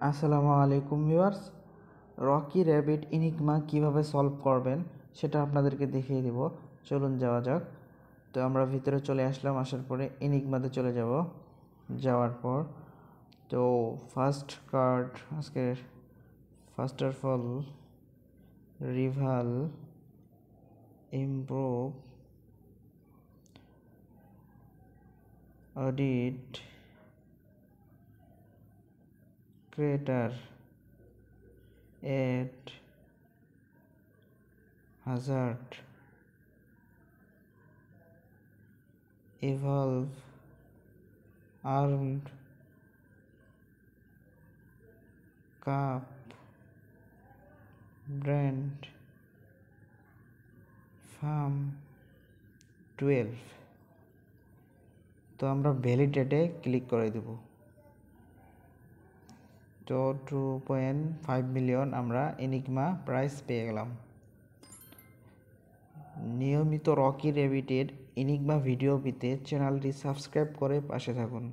আসসালামু আলাইকুম viewers. Rocky rabbit ইনিগমা কিভাবে সলভ করবেন সেটা আপনাদেরকে দেখিয়ে দিব। চলুন যাওয়া যাক। তো আমরা ভিতরে চলে আসলাম। আসার পরে ইনিগমাতে চলে যাব। যাওয়ার পর তো ফার্স্ট কার্ড আজকের first of all rival improve audit creator at hazard evolve armed cup brand farm 12। তো আমরা ভ্যালিডেটে ক্লিক করে দেব। তো 2.5 মিলিয়ন আমরা এনিগমা প্রাইস পেয়ে গেলাম। নিয়মিত রকি র্যাবিটের এনিগমা ভিডিও পেতে চ্যানেলটি সাবস্ক্রাইব করে পাশে থাকুন।